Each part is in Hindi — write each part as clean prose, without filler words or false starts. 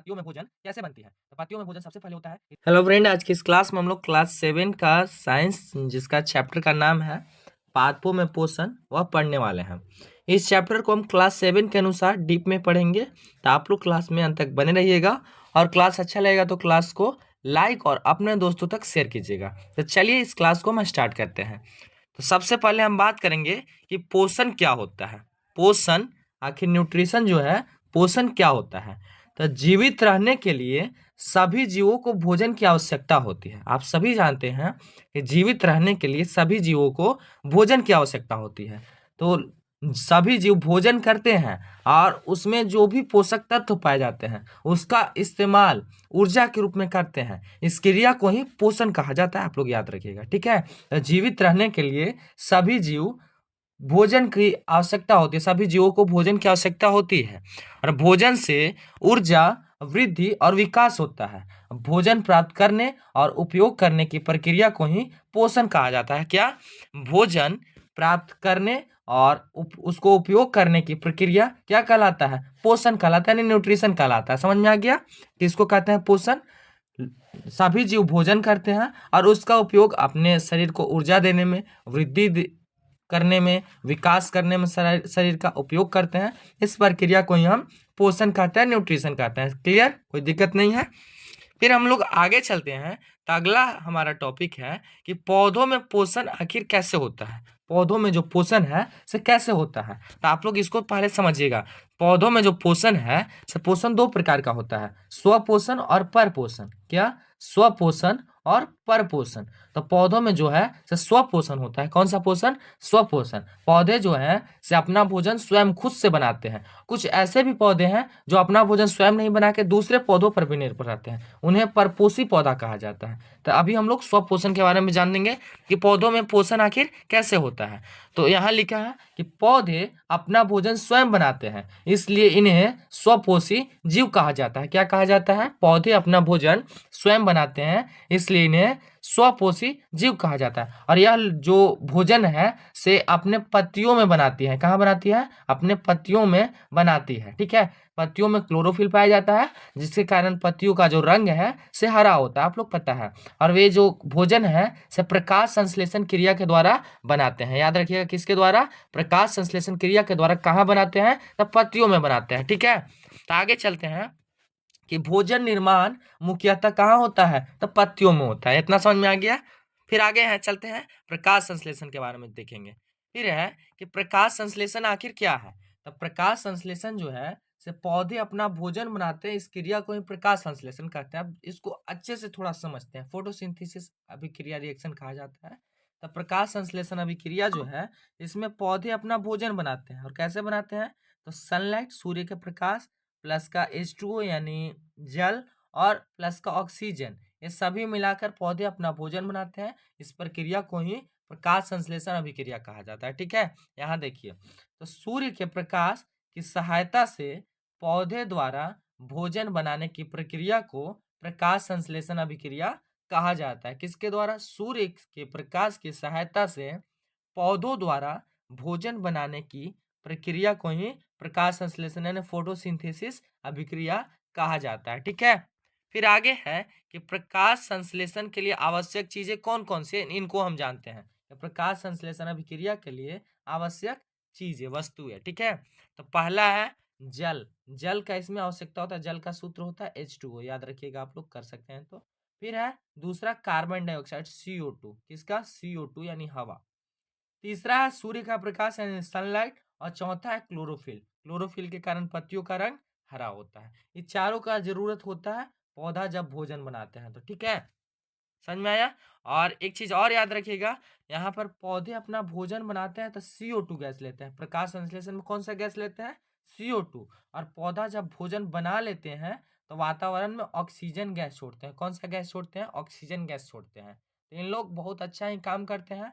पत्तियों में भोजन कैसे बनती है। तो पत्तियों में भोजन सबसे पहले होता है। हेलो फ्रेंड, आज की इस क्लास में हम लोग क्लास 7 का साइंस जिसका चैप्टर का नाम है पादपों में पोषण वह पढ़ने वाले हैं। इस चैप्टर को हम क्लास 7 के अनुसार डीप में पढ़ेंगे, तो आप लोग क्लास में अंत तक बने रहिएगा और क्लास अच्छा लगेगा तो क्लास को लाइक और अपने दोस्तों तक शेयर कीजिएगा। तो चलिए इस क्लास को हम स्टार्ट करते हैं। तो सबसे पहले हम बात करेंगे कि पोषण क्या होता है। पोषण आखिर न्यूट्रिशन जो है, पोषण क्या होता है। तो जीवित रहने के लिए सभी जीवों को भोजन की आवश्यकता होती है। आप सभी जानते हैं कि जीवित रहने के लिए सभी जीवों को भोजन की आवश्यकता होती है। तो सभी जीव भोजन करते हैं और उसमें जो भी पोषक तत्व पाए जाते हैं उसका इस्तेमाल ऊर्जा के रूप में करते हैं। इस क्रिया को ही पोषण कहा जाता है, आप लोग याद रखिएगा, ठीक है। तो जीवित रहने के लिए सभी जीव भोजन की आवश्यकता होती है, सभी जीवों को भोजन की आवश्यकता होती है और भोजन से ऊर्जा, वृद्धि और विकास होता है। भोजन प्राप्त करने और उपयोग करने की प्रक्रिया को ही पोषण कहा जाता है। क्या? भोजन प्राप्त करने और उसको उपयोग करने की प्रक्रिया क्या कहलाता है? पोषण कहलाता है, यानी न्यूट्रिशन कहलाता है। समझ में आ गया? किसको कहते हैं पोषण? सभी जीव भोजन करते हैं और उसका उपयोग अपने शरीर को ऊर्जा देने में, वृद्धि करने में, विकास करने में शरीर का उपयोग करते हैं। इस प्रक्रिया को ही हम पोषण कहते हैं, न्यूट्रिशन कहते हैं। क्लियर? कोई दिक्कत नहीं है। फिर हम लोग आगे चलते हैं तो अगला हमारा टॉपिक है कि पौधों में पोषण आखिर कैसे होता है। पौधों में जो पोषण है से कैसे होता है, तो आप लोग इसको पहले समझिएगा। पौधों में जो पोषण है से पोषण दो प्रकार का होता है, स्वपोषण और परपोषण। क्या? स्वपोषण और परपोषण। तो पौधों में जो है से स्वपोषण होता है। कौन सा पोषण? स्वपोषण। पौधे जो है से अपना भोजन स्वयं खुद से बनाते हैं। कुछ ऐसे भी पौधे हैं जो अपना भोजन स्वयं नहीं बना के दूसरे पौधों पर भी निर्भर रहते हैं, उन्हें परपोषी पौधा कहा जाता है। तो अभी हम लोग स्वपोषण के बारे में जान लेंगे कि पौधों में पोषण आखिर कैसे होता है। तो यहाँ लिखा है कि पौधे अपना भोजन स्वयं बनाते हैं, इसलिए इन्हें स्वपोषी जीव कहा जाता है। क्या कहा जाता है? पौधे अपना भोजन स्वयं बनाते हैं, इसलिए इन्हें स्वपोषी जीव कहा जाता है। और यह जो भोजन है से अपने पत्तियों में बनाती है। कहाँ बनाती है? अपने पत्तियों में बनाती है, ठीक है। पत्तियों में क्लोरोफिल पाया जाता है, जिसके कारण पत्तियों का जो रंग है से हरा होता है, आप लोग पता है। और वे जो भोजन है से प्रकाश संश्लेषण क्रिया के द्वारा बनाते हैं। याद रखिएगा, किसके द्वारा? प्रकाश संश्लेषण क्रिया के द्वारा। कहाँ बनाते हैं? तो पत्तियों में बनाते हैं, ठीक है। तो आगे चलते हैं कि भोजन निर्माण मुख्यतः कहाँ होता है? तो पत्तियों में होता है। इतना समझ में आ गया? फिर आगे है, चलते हैं प्रकाश संश्लेषण के बारे में देखेंगे। फिर है कि प्रकाश संश्लेषण आखिर क्या है। तो प्रकाश संश्लेषण जो है से पौधे अपना भोजन बनाते हैं, इस क्रिया को ही प्रकाश संश्लेषण कहते हैं। अब इसको अच्छे से थोड़ा समझते हैं। फोटोसिंथेसिस अभिक्रिया रिएक्शन कहा जाता है। तो प्रकाश संश्लेषण अभिक्रिया जो है, इसमें पौधे अपना भोजन बनाते हैं। और कैसे बनाते हैं? तो सनलाइट, सूर्य के प्रकाश, प्लस का H2O यानी जल, और प्लस का ऑक्सीजन, ये सभी मिलाकर पौधे अपना भोजन बनाते हैं। इस प्रक्रिया को ही प्रकाश संश्लेषण अभिक्रिया कहा जाता है, ठीक है। यहाँ देखिए, तो सूर्य के प्रकाश की सहायता से पौधे द्वारा भोजन बनाने की प्रक्रिया को प्रकाश संश्लेषण अभिक्रिया कहा जाता है। किसके द्वारा? सूर्य के प्रकाश की सहायता से पौधों द्वारा भोजन बनाने की प्रक्रिया को ही प्रकाश संश्लेषण यानी फोटोसिंथेसिस अभिक्रिया कहा जाता है, ठीक है। फिर आगे है कि प्रकाश संश्लेषण के लिए आवश्यक चीजें कौन कौन सी हैं, इनको हम जानते हैं। तो प्रकाश संश्लेषण अभिक्रिया के लिए आवश्यक चीजें, वस्तु है, ठीक है। तो पहला है जल। जल का इसमें आवश्यकता होता है। जल का सूत्र होता है H2O, याद रखिएगा, आप लोग कर सकते हैं। तो फिर है दूसरा कार्बन डाइऑक्साइड, CO2। किसका? CO2 यानी हवा। तीसरा है सूर्य का प्रकाश यानी सनलाइट, और चौथा है क्लोरोफिल। क्लोरोफिल के कारण पत्तियों का रंग हरा होता है। ये चारों का जरूरत होता है पौधा जब भोजन बनाते हैं, तो ठीक है, समझ में आया। और एक चीज और याद रखिएगा, यहाँ पर पौधे अपना भोजन बनाते हैं तो CO2 गैस लेते हैं। प्रकाश संश्लेषण में कौन सा गैस लेते हैं? CO2। और पौधा जब भोजन बना लेते हैं तो वातावरण में ऑक्सीजन गैस छोड़ते हैं। कौन सा गैस छोड़ते हैं? ऑक्सीजन गैस छोड़ते हैं। तो इन लोग बहुत अच्छा ही काम करते हैं,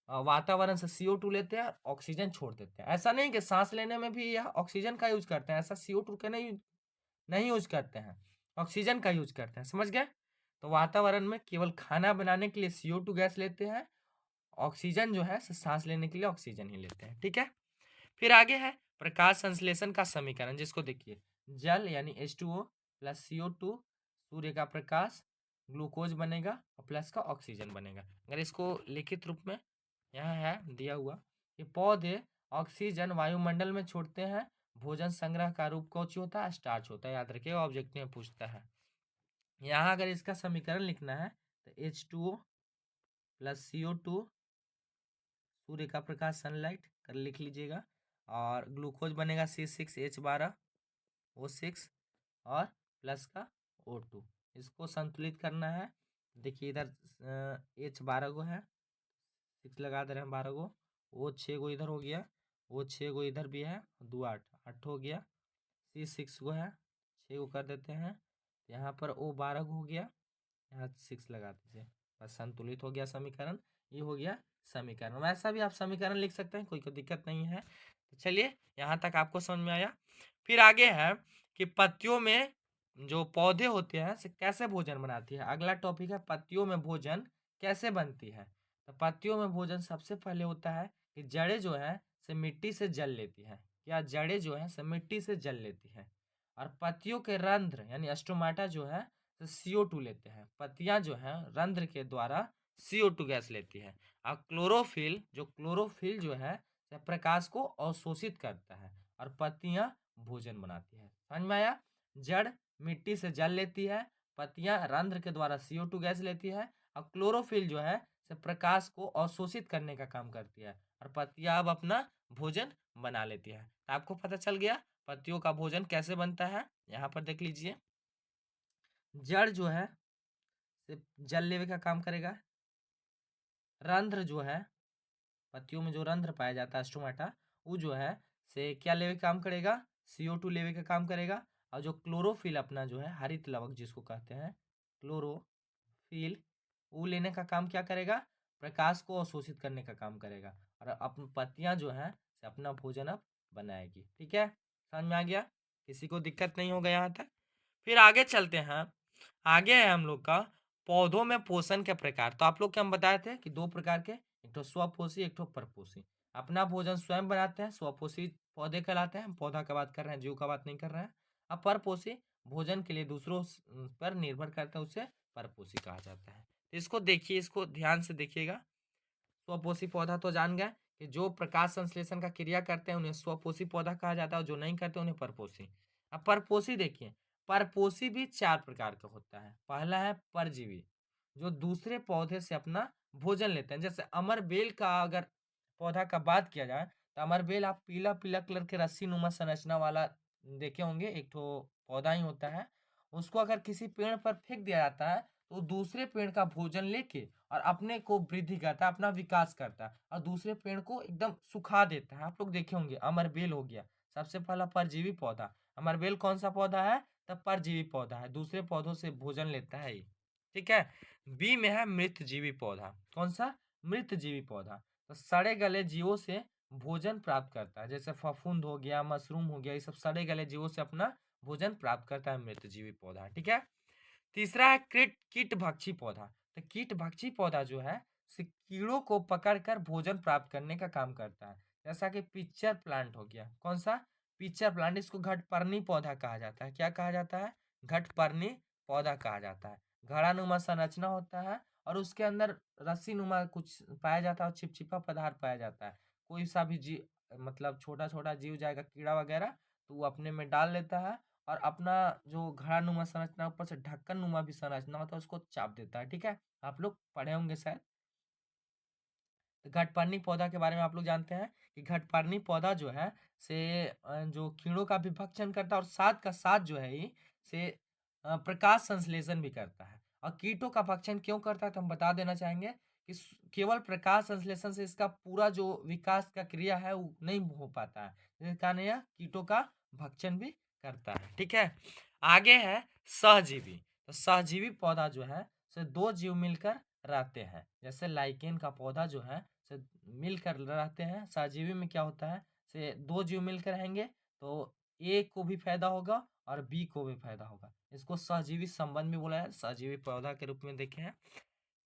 वातावरण से CO2 लेते हैं, ऑक्सीजन छोड़ देते हैं। ऐसा नहीं कि सांस लेने में भी यह ऑक्सीजन का यूज करते हैं, ऐसा CO2 का नहीं नहीं यूज करते हैं, ऑक्सीजन का यूज करते हैं, समझ गए। तो वातावरण में केवल खाना बनाने के लिए CO2 गैस लेते हैं, ऑक्सीजन जो है सांस लेने के लिए ऑक्सीजन ही लेते हैं, ठीक है। फिर आगे है प्रकाश संश्लेषण का समीकरण, जिसको देखिए, जल यानी H2O प्लस CO2 सूर्य का प्रकाश, ग्लूकोज बनेगा और प्लस का ऑक्सीजन बनेगा। अगर इसको लिखित रूप में यहाँ है दिया हुआ कि पौधे ऑक्सीजन वायुमंडल में छोड़ते हैं, भोजन संग्रह का रूप कौन होता है, स्टार्च होता है। याद रखिए ऑब्जेक्टिव में पूछता है। यहाँ अगर इसका समीकरण लिखना है तो H2O प्लस CO2 सूर्य का प्रकाश सनलाइट कर लिख लीजिएगा, और ग्लूकोज बनेगा C6H12O6 और प्लस का O2। इसको संतुलित करना है। देखिए इधर H12 को है, 6 लगा दे रहे हैं 12 को, O6 को इधर हो गया, O6 को इधर भी है, 2 8 8 हो गया, C6 को है 6 को कर देते हैं, यहाँ पर O12 को हो गया, यहाँ 6 लगा दीजिए, बस संतुलित हो गया समीकरण। ये हो गया समीकरण। वैसा भी आप समीकरण लिख सकते हैं, कोई दिक्कत नहीं है। तो चलिए यहाँ तक आपको समझ में आया। फिर आगे है कि पत्तियों में जो पौधे होते हैं से कैसे भोजन बनाती है। अगला टॉपिक है पत्तियों में भोजन कैसे बनती है। तो पत्तियों में भोजन सबसे पहले होता है कि जड़ें जो है से मिट्टी से जल लेती है। क्या जड़ें जो है से मिट्टी से जल लेती है, और पत्तियों के रंध्र यानी स्टोमाटा जो है तो CO2 लेते हैं। पत्तियां जो हैं रंध्र के द्वारा CO2 गैस लेती है, और क्लोरोफिल जो है प्रकाश को अवशोषित करता है और पत्तियां भोजन बनाती है। समझ में आया। जड़ मिट्टी से जल लेती है, पत्तियां रंध्र के द्वारा CO2 गैस लेती है, और क्लोरोफिल जो है प्रकाश को अवशोषित करने का काम करती है, और पत्तियां अब अपना भोजन बना लेती है। तो आपको पता चल गया पत्तियों का भोजन कैसे बनता है। यहाँ पर देख लीजिए, जड़ जो है जल लेवे का काम करेगा, रंध्र जो है पत्तियों में जो रंध्र पाया जाता है स्टोमाटा, वो जो है से क्या लेवे का काम करेगा, CO2 लेवे का काम करेगा, और जो क्लोरोफिल अपना जो है हरित लवक जिसको कहते हैं क्लोरोफिल, वो लेने का काम क्या करेगा, प्रकाश को अवशोषित करने का काम करेगा, और अपन पत्तियां जो है से अपना भोजन अब बनाएगी। ठीक है, समझ में आ गया, किसी को दिक्कत नहीं होगा यहाँ तक। फिर आगे चलते हैं। आगे है हम लोग का पौधों में पोषण के प्रकार। तो आप लोग क्या हम बताए थे कि 2 प्रकार के, एक तो स्वपोषी एक तो परपोषी। अपना भोजन स्वयं बनाते हैं, स्वपोषी पौधे कहलाते हैं। हम पौधा का बात कर रहे हैं, जीव का बात नहीं कर रहे हैं। अब परपोषी भोजन के लिए दूसरों पर निर्भर करते हैं, उसे परपोषी कहा जाता है। तो इसको देखिए, इसको ध्यान से देखिएगा। स्वपोषी पौधा तो जान गए कि जो प्रकाश संश्लेषण का क्रिया करते हैं उन्हें स्वपोषी पौधा कहा जाता है, और जो नहीं करते उन्हें परपोषी। अब परपोषी देखिए, परपोषी भी 4 प्रकार का होता है। पहला है परजीवी, जो दूसरे पौधे से अपना भोजन लेते हैं। जैसे अमरबेल का अगर पौधा का बात किया जाए तो अमरबेल आप पीला पीला कलर के रस्सी नुमा संरचना वाला देखे होंगे, एक तो पौधा ही होता है। उसको अगर किसी पेड़ पर फेंक दिया जाता है तो दूसरे पेड़ का भोजन लेके और अपने को वृद्धि करता है, अपना विकास करता है, और दूसरे पेड़ को एकदम सुखा देता है। आप लोग देखे होंगे, अमरबेल हो गया सबसे पहला परजीवी पौधा। अमरबेल कौन सा पौधा है, तब परजीवी पौधा है, दूसरे पौधों से भोजन लेता है ये। ठीक है। बी में है मृतजीवी पौधा। कौन सा, मृतजीवी पौधा। तो सड़े गले जीवों से भोजन प्राप्त करता है, जैसे फफूंद हो गया, मशरूम हो गया, ये सब सड़े गले जीवों से अपना भोजन प्राप्त करता है मृतजीवी पौधा। ठीक है। तीसरा है कीटभक्षी पौधा। तो कीटभक्षी पौधा जो है से कीड़ों को पकड़कर भोजन प्राप्त करने का काम करता है, जैसा कि पिक्चर प्लांट हो गया। कौन सा, पिक्चर प्लांट। इसको घटपर्णी पौधा कहा जाता है। क्या कहा जाता है, घटपर्णी पौधा कहा जाता है। घड़ानुमा संरचना होता है, और उसके अंदर रस्सी नुमा कुछ पाया जाता है और चिपचिपा पदार्थ पाया जाता है। कोई सा भी जीव, मतलब छोटा छोटा जीव जाएगा, कीड़ा वगैरह, तो वो अपने में डाल लेता है, और अपना जो घड़ानुमा संरचना ऊपर से ढक्कन नुमा भी संरचना होता है उसको चाप देता है। ठीक है, आप लोग पढ़े होंगे शायद। तो घटपर्णी पौधा के बारे में आप लोग जानते हैं कि घटपर्णी पौधा जो है से जो कीड़ों का भी भक्षण करता है, और साथ का साथ जो है ये से प्रकाश संश्लेषण भी करता है। और कीटों का भक्षण क्यों करता है तो हम बता देना चाहेंगे कि केवल प्रकाश संश्लेषण से इसका पूरा जो विकास का क्रिया है वो नहीं हो पाता है, जिस कारण यह कीटों का भक्षण भी करता है। ठीक है। आगे है सहजीवी। तो सहजीवी पौधा जो है से 2 जीव मिलकर रहते हैं, जैसे लाइकेन का पौधा जो है से मिलकर रहते हैं। सहजीवी में क्या होता है, से 2 जीव मिलकर रहेंगे तो ए को भी फायदा होगा और बी को भी फायदा होगा। इसको सहजीवी संबंध भी बोला है, सहजीवी पौधा के रूप में देखे हैं।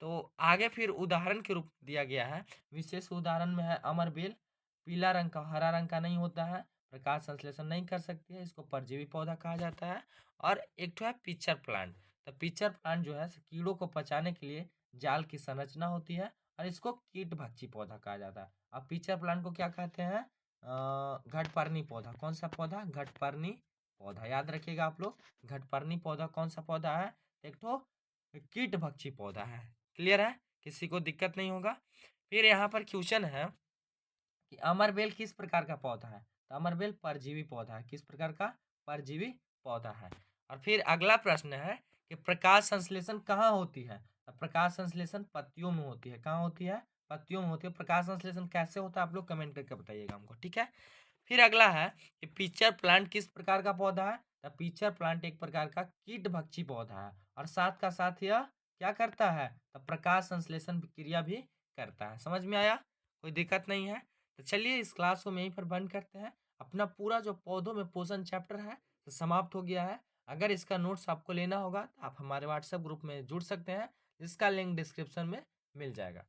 तो आगे फिर उदाहरण के रूप दिया गया है। विशेष उदाहरण में है अमरबेल। पीला रंग का, हरा रंग का नहीं होता है, प्रकाश संश्लेषण नहीं कर सकती है, इसको परजीवी पौधा कहा जाता है। और एक तो है पिचर प्लांट। तो पिचर प्लांट जो है कीड़ों को पचाने के लिए जाल की संरचना होती है और इसको कीट भक्षी पौधा कहा जाता है। अब पिचर प्लांट को क्या कहते हैं? घटपर्णी पौधा। कौन सा पौधा? घटपर्णी पौधा। याद रखिएगा आप लोग, घटपर्णी पौधा कौन सा पौधा है? एक तो कीट भक्षी पौधा है। क्लियर है? किसी को दिक्कत नहीं होगा। फिर यहाँ पर क्वेश्चन है कि अमरबेल किस प्रकार का पौधा है? तो अमरबेल परजीवी पौधा है। किस प्रकार का? परजीवी पौधा है। और फिर अगला प्रश्न है कि प्रकाश संश्लेषण कहाँ होती है? तो प्रकाश संश्लेषण पत्तियों में होती है। कहाँ होती है? पत्तियों में होती है। प्रकाश संश्लेषण कैसे होता है आप लोग कमेंट करके बताइएगा हमको, ठीक है। फिर अगला है कि पिचर प्लांट किस प्रकार का पौधा है? तो पिचर प्लांट एक प्रकार का कीट भक्षी पौधा है और साथ का साथ यह क्या करता है? तो प्रकाश संश्लेषण क्रिया भी करता है। समझ में आया? कोई दिक्कत नहीं है। तो चलिए इस क्लास को यहीं पर बंद करते हैं। अपना पूरा जो पौधों में पोषण चैप्टर है तो समाप्त हो गया है। अगर इसका नोट्स आपको लेना होगा तो आप हमारे व्हाट्सएप ग्रुप में जुड़ सकते हैं, जिसका लिंक डिस्क्रिप्शन में मिल जाएगा।